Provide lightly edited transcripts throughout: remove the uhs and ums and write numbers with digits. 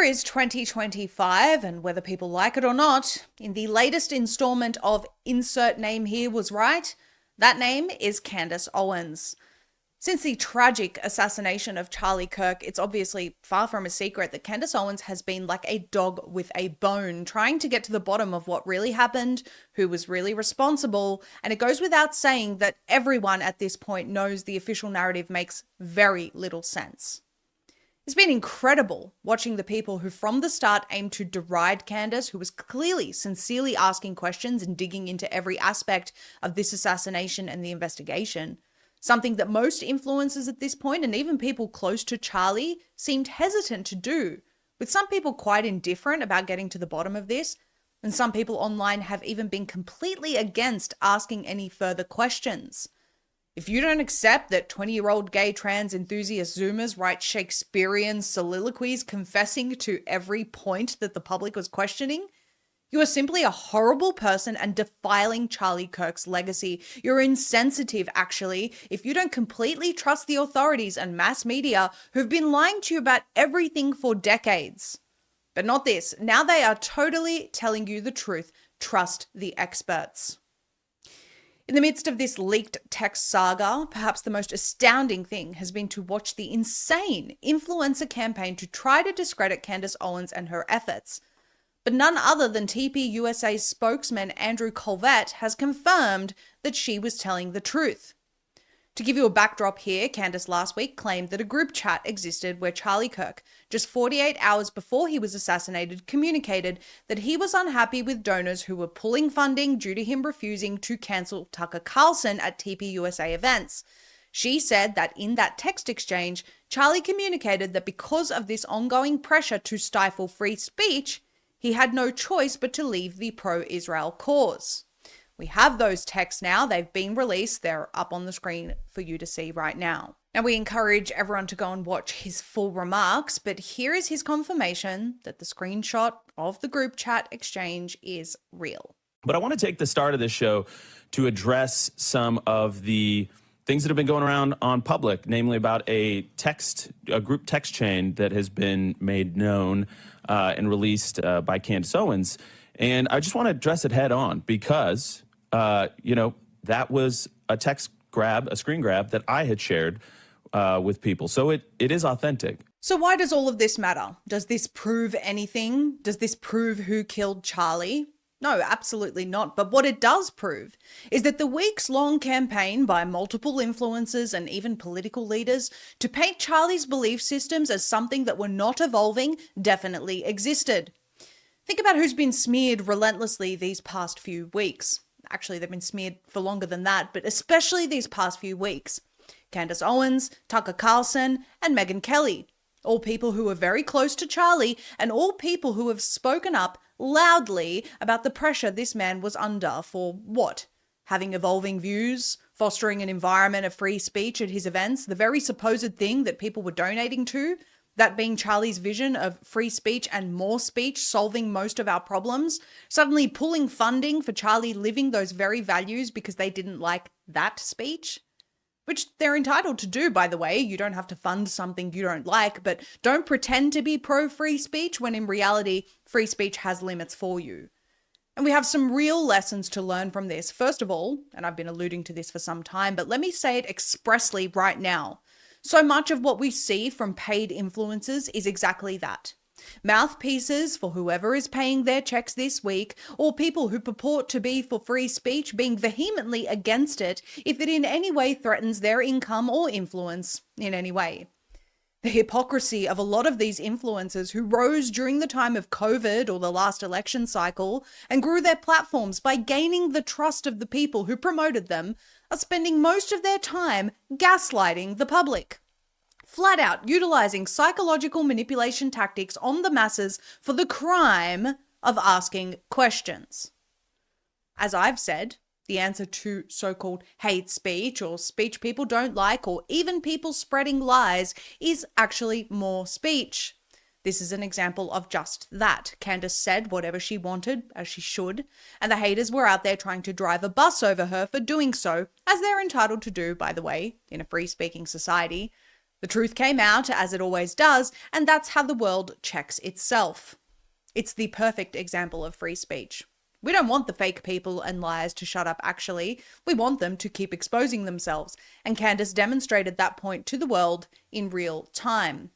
is 2025, and whether people like it or not, in the latest installment of Insert Name Here Was Right, that name is Candace Owens. Since the tragic assassination of Charlie Kirk, it's obviously far from a secret that Candace Owens has been like a dog with a bone, trying to get to the bottom of what really happened, who was really responsible, and it goes without saying that everyone at this point knows the official narrative makes very little sense. It's been incredible watching the people who from the start aimed to deride Candace, who was clearly sincerely asking questions and digging into every aspect of this assassination and the investigation. Something that most influencers at this point, and even people close to Charlie, seemed hesitant to do, with some people quite indifferent about getting to the bottom of this, and some people online have even been completely against asking any further questions. If you don't accept that 20-year-old gay trans enthusiast Zoomers write Shakespearean soliloquies confessing to every point that the public was questioning, you are simply a horrible person and defiling Charlie Kirk's legacy. You're insensitive, actually, if you don't completely trust the authorities and mass media who've been lying to you about everything for decades. But not this. Now they are totally telling you the truth. Trust the experts. In the midst of this leaked text saga, perhaps the most astounding thing has been to watch the insane influencer campaign to try to discredit Candace Owens and her efforts. But none other than TPUSA's spokesman Andrew Kolvet has confirmed that she was telling the truth. To give you a backdrop here, Candace last week claimed that a group chat existed where Charlie Kirk, just 48 hours before he was assassinated, communicated that he was unhappy with donors who were pulling funding due to him refusing to cancel Tucker Carlson at TPUSA events. She said that in that text exchange, Charlie communicated that because of this ongoing pressure to stifle free speech, he had no choice but to leave the pro-Israel cause. We have those texts now. They've been released. They're up on the screen for you to see right now. Now, we encourage everyone to go and watch his full remarks, but here is his confirmation that the screenshot of the group chat exchange is real. But I want to take the start of this show to address some of the things that have been going around on public, namely about a group text chain that has been made known and released by Candace Owens. And I just want to address it head on because, that was a screen grab that I had shared with people. So it is authentic. So why does all of this matter? Does this prove anything? Does this prove who killed Charlie? No, absolutely not. But what it does prove is that the weeks-long campaign by multiple influencers and even political leaders to paint Charlie's belief systems as something that were not evolving definitely existed. Think about who's been smeared relentlessly these past few weeks. Actually, they've been smeared for longer than that, but especially these past few weeks. Candace Owens, Tucker Carlson, and Megyn Kelly. All people who are very close to Charlie, and all people who have spoken up loudly about the pressure this man was under for what? Having evolving views, fostering an environment of free speech at his events, the very supposed thing that people were donating to, that being Charlie's vision of free speech and more speech solving most of our problems, suddenly pulling funding for Charlie living those very values because they didn't like that speech. Which they're entitled to do, by the way. You don't have to fund something you don't like, but don't pretend to be pro-free speech when in reality, free speech has limits for you. And we have some real lessons to learn from this. First of all, and I've been alluding to this for some time, but let me say it expressly right now. So much of what we see from paid influencers is exactly that. Mouthpieces for whoever is paying their checks this week, or people who purport to be for free speech being vehemently against it if it in any way threatens their income or influence in any way. The hypocrisy of a lot of these influencers who rose during the time of COVID or the last election cycle and grew their platforms by gaining the trust of the people who promoted them are spending most of their time gaslighting the public. Flat out utilizing psychological manipulation tactics on the masses for the crime of asking questions. As I've said, the answer to so-called hate speech or speech people don't like or even people spreading lies is actually more speech. This is an example of just that. Candace said whatever she wanted, as she should, and the haters were out there trying to drive a bus over her for doing so, as they're entitled to do, by the way, in a free-speaking society. The truth came out, as it always does, and that's how the world checks itself. It's the perfect example of free speech. We don't want the fake people and liars to shut up, actually. We want them to keep exposing themselves, and Candace demonstrated that point to the world in real time.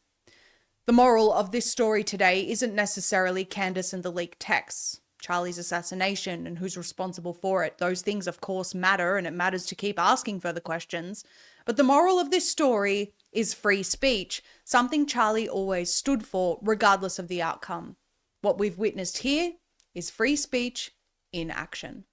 The moral of this story today isn't necessarily Candace and the leaked texts, Charlie's assassination and who's responsible for it. Those things, of course, matter, and it matters to keep asking further questions. But the moral of this story is free speech, something Charlie always stood for, regardless of the outcome. What we've witnessed here is free speech in action.